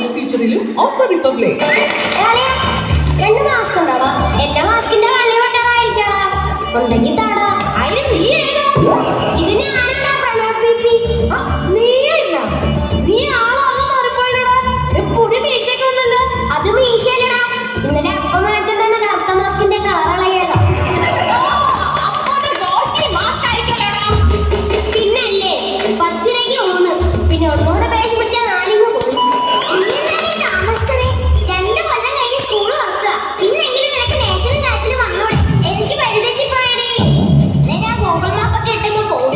Hostel ഫ്യൂച്ചറിലും offer republic. 2 mask ഉണ്ടോ? എന്റെ മാസ്കിന്റെ കള്ളി വെട്ടാറായിരിക്കണോ ഉണ്ടെങ്കിൽ താടാ. അതിന് നീ ഏതാ? ഇതിന് ആരാടാ പ്രണവ് പിപി? നീ ആളാകെ മാറിപ്പോയില്ലടാ. പൊടി മീശയൊക്കെ ഒന്നല്ലോ. അത് മീശയല്ലടാ, ഇന്നലെ അപ്പം വാങ്ങിച്ചിട്ടുണ്ടെന്ന് കറുത്ത മാസ്കിന്റെ കളർ ഇളകിയതാ. പിന്നല്ലേ 10 രൂപയ്ക്ക് 3, പിന്നെ ഒന്നുകൂടെ പേശി പിടിച്ചാൽ 4 പോയി. താമസിച്ചത് 2 കൊല്ലം കഴിഞ്ഞ് സ്കൂൾ തുറക്കുക. ഇന്നെങ്കിലും നിനക്ക് നേരത്തിലും കാര്യത്തിലും വന്നോടെ. എനിക്ക് വഴിതെറ്റി പോയടി. ഞാൻ ഗൂഗിൾ മാപ്പൊക്കെ ഇട്ടെന്ന് പോകും.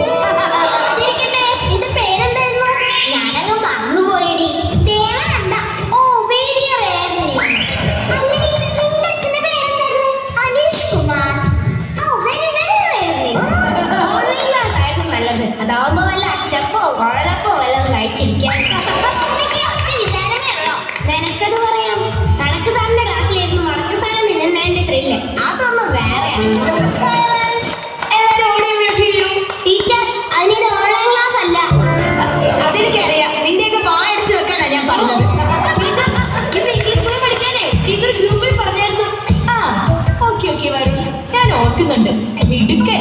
അതിരിക്കട്ടെ, നിന്റെ പേരെന്തായിരുന്നു? ഞാനങ്ങ് മറന്നുപോയടി. ദേവനന്ദ. ഓ, വെരി റെയർ നെയിം. അല്ലെങ്കിൽ നിന്റെ അച്ഛന്റെ പേരെന്തായിരുന്നു? അനീഷ് കുമാർ. ഓ, very rare name. Online class ആയിരുന്നു നല്ലത്. അതാവുമ്പോ വല്ല അച്ചപ്പോ കുഴലപ്പോ വല്ലതും കഴിച്ചിരിക്കാൻ. നിനക്കത് പറയാം. കണക്ക് സാറിന്റെ ക്ലാസ്സിലായിരുന്നു വടക്ക് സാധനം നിന്നെ ത്രില്ല്. അതൊന്നും വേറെയാണ്. ടീച്ചർ, അതിനിത് ഓൺലൈൻ ക്ലാസ് അല്ല. അതെനിക്കറിയാം. നിന്റെയൊക്കെ വായടിച്ചു വെക്കാനാ ഞാൻ പറഞ്ഞത്. ടീച്ചർ ഗ്രൂപ്പിൽ പറഞ്ഞായിരുന്നു. ഓക്കെ വരും. ഞാൻ ഓർക്കുന്നുണ്ട്. മിടുക്കെ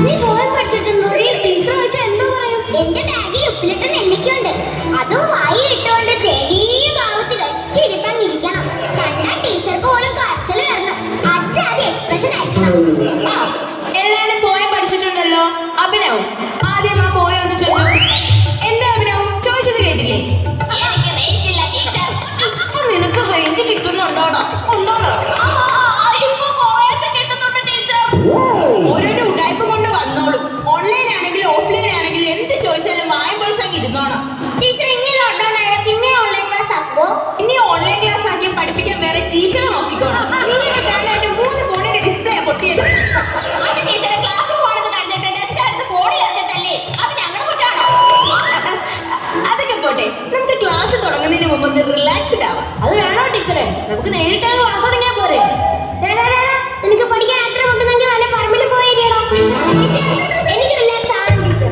നീ പോകാൻ പഠിച്ചിട്ടുണ്ടോ? ടീച്ചർ ചോദിച്ചാൽ എന്താ പറയും? എന്റെ ബാഗിൽ ഉപ്പിലിട്ട നെല്ലിക്കുണ്ട്. അതും വായിലിട്ടുകൊണ്ട് തെളിയ ഭാവത്തിൽ ഒറ്റയിരിപ്പാങ്ങിരിക്കണം. കണ്ടാ ടീച്ചർക്ക് പോലും കരച്ചിൽ വരണം. അച്ഛാദ്യ എക്സ്പ്രഷൻ ആയിരിക്കണം. എല്ലാരും പോയാൻ പഠിച്ചിട്ടുണ്ടല്ലോ. അഭിനവ്, ആദ്യം ആ പോയ ഒന്ന് ചൊല്ലു. എന്താ അഭിനവ് ചോദിച്ചത് കേട്ടില്ലേ? ഇപ്പൊ നിനക്ക് റേഞ്ച് കിട്ടുന്നുണ്ടോടാ? ഓരോരോ ഉടായ്പ കൊണ്ട് വന്നോളും. ഓൺലൈൻ ആണെങ്കിലും ഓഫ്ലൈൻ ആണെങ്കിലും എന്ത് ചോദിച്ചാലും വായ്പൊളിച്ചങ്ങ് ഇരുന്നോണം. ടീച്ചർ ഇനി ലോക്ക്ഡൌൺ ആയ പിന്നെ ഓൺലൈൻ ക്ലാസ് ആക്കുമോ? ഇനി ഓൺലൈൻ ക്ലാസ് ആക്കി പഠിപ്പിക്കാൻ വേറെ ടീച്ചറെ നോക്കിക്കോണം. നീയൊക്കെ കാരണം എന്റെ 3 ഫോണിന്റെ ഡിസ്പ്ലേ പൊട്ടിയത്. അത് ടീച്ചറെ ക്ലാസ് പോണെന്ന് കഴിഞ്ഞിട്ട് ടെസ്റ്റ് എടുത്ത് ഫോണിൽ എറിഞ്ഞിട്ടല്ലേ? അത് ഞങ്ങളുടെ കുറ്റാണോ? അതൊക്കെ പോട്ടെ, നമുക്ക് ക്ലാസ് തുടങ്ങുന്നതിന് മുമ്പ് ഒന്ന് റിലാക്സ്ഡ് ആവാം. അത് വേണോ ടീച്ചറെ? നമുക്ക് നേരിട്ട് ക്ലാസ് തുടങ്ങിയാൽ പോരെ? നിനക്ക് പഠിക്കാൻ അത്ര മുട്ടുന്നെങ്കിൽ വല്ല പറമ്പിൽ പോയേരിയടാ. എനിക്ക് റിലാക്സ് ആണ് ടീച്ചർ.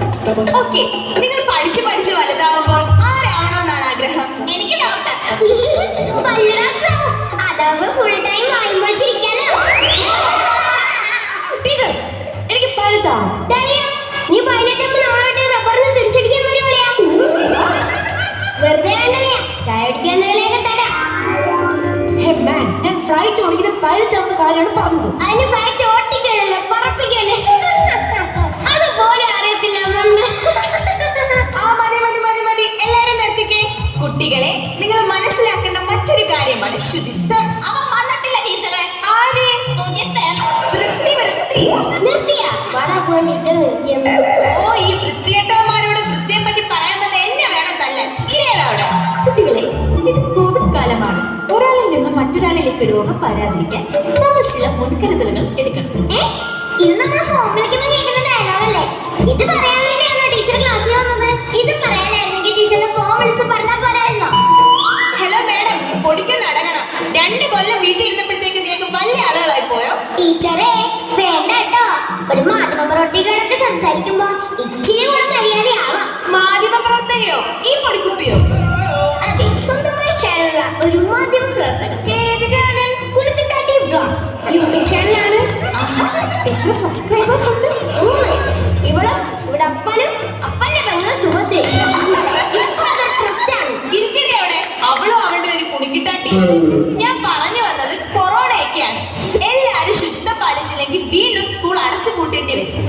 ഓക്കെ, നിങ്ങൾ പഠിച്ച് വലുതാവുമ്പോൾ ആരാണോന്നാണ് ആഗ്രഹം? എനിക്ക് ഡോക്ടർ. അതാവുമ്പോ ഫുൾ ടൈം വായിച്ചിരിക്കാലോ. ടീച്ചർ, എനിക്ക് പഴുതാണ്. നീ പൈലറ്റ് നാളോട്ട് റബ്ബറിന് തിരിച്ചടിക്കാൻ വരുവോളിയാ? വെറുതെ വേണ്ടല്ലേ, ചായ അടിക്കാൻ തരാം. ഞാൻ ഫ്ലൈറ്റ് ഓടിക്കുന്ന പൈലറ്റ് ആവുന്ന കാര്യമാണ് പറഞ്ഞത്. അതിന് ഫ്ലൈറ്റ് ഓട്ടിക്കല്ലേ, പറപ്പിക്കല്ലേ? അതുപോലെ അറിയത്തില്ല. മതി. എല്ലാരും നിർത്തിക്കേ. കുട്ടികളെ, നിങ്ങൾ മനസ്സിലാക്കേണ്ട മറ്റൊരു കാര്യമാണ് ശുചിത്വം. അവൻ വന്നിട്ടില്ല ടീച്ചറെ. ആര്? വൃത്തി. നിർത്തിയാ? വാടാ പോ ടീച്ചർ, നിർത്തിയെന്ന്. ഓ, ഈ വൃത്തികെട്ടവന്മാരോട് വൃത്തിയെ പറ്റി പറയാമെന്ന് എന്നെ വേണം തല്ലാൻ. ഇരയുടെ കുട്ടികളെ, ഇത് കോവിഡ് കാലമാണ്. ഒരാളിൽ നിന്ന് മറ്റൊരാളിലേക്ക് രോഗം പരാതിരിക്കാൻ നമ്മൾ ചില മുൻകരുതലുകൾ എടുക്കണം. ഇത് നമ്മുടെ ഫോൺ വിളിക്കുന്ന കേൾക്കുന്ന ഡയലോഗല്ലേ? ഇത് പറയാൻ വേണ്ടിയാണോ ടീച്ചർ ക്ലാസ്സിൽ വന്നത്? ഇത് പറയാനായിരുന്നെങ്കിൽ ടീച്ചറിന്റെ ഫോൺ വിളിച്ച് പറഞ്ഞാൽ പോരായിരുന്നോ? Hello madam, പൊടിക്കുന്ന അടങ്ങണം. 2 കൊല്ലം വീട്ടിൽ ഇരുന്നപ്പോഴത്തേക്ക് നീക്ക് വലിയ ആളുകളായി പോയോ? ടീച്ചറെ വേണ്ട കേട്ടോ. ഒരു മാധ്യമ പ്രവർത്തകരോടൊക്കെ സംസാരിക്കുമ്പോ ഇച്ചിരി കൂടെ മര്യാദയാവാം. മാധ്യമ പ്രവർത്തകയോ? ഈ പൊടിക്കുപ്പിയോ? അതെ, സ്വന്തമായി ചാനലുള്ള ഒരു മാധ്യമ പ്രവർത്തകൻ. ഏത് ചാനൽ? കുളുത്തിട്ടാട്ടി വ്ലോഗ്സ് യൂട്യൂബ് ചാനലാണ്. എത്ര സബ്സ്ക്രൈബേഴ്സ് ഉണ്ട്? 3. ഇവിടെ അപ്പനും അപ്പന്റെ പെങ്ങളും സുഭദ്രയും. ഇരിക്കണേ അവിടെ. അവളും അവളുടെ ഒരു കുണിക്കിട്ടാട്ടി. ഞാൻ പറഞ്ഞു വന്നത് കൊറോണയൊക്കെയാണ്. എല്ലാരും ശുചിത്വം പാലിച്ചില്ലെങ്കിൽ വീണ്ടും സ്കൂൾ അടച്ചു പൂട്ടേണ്ടി വരും.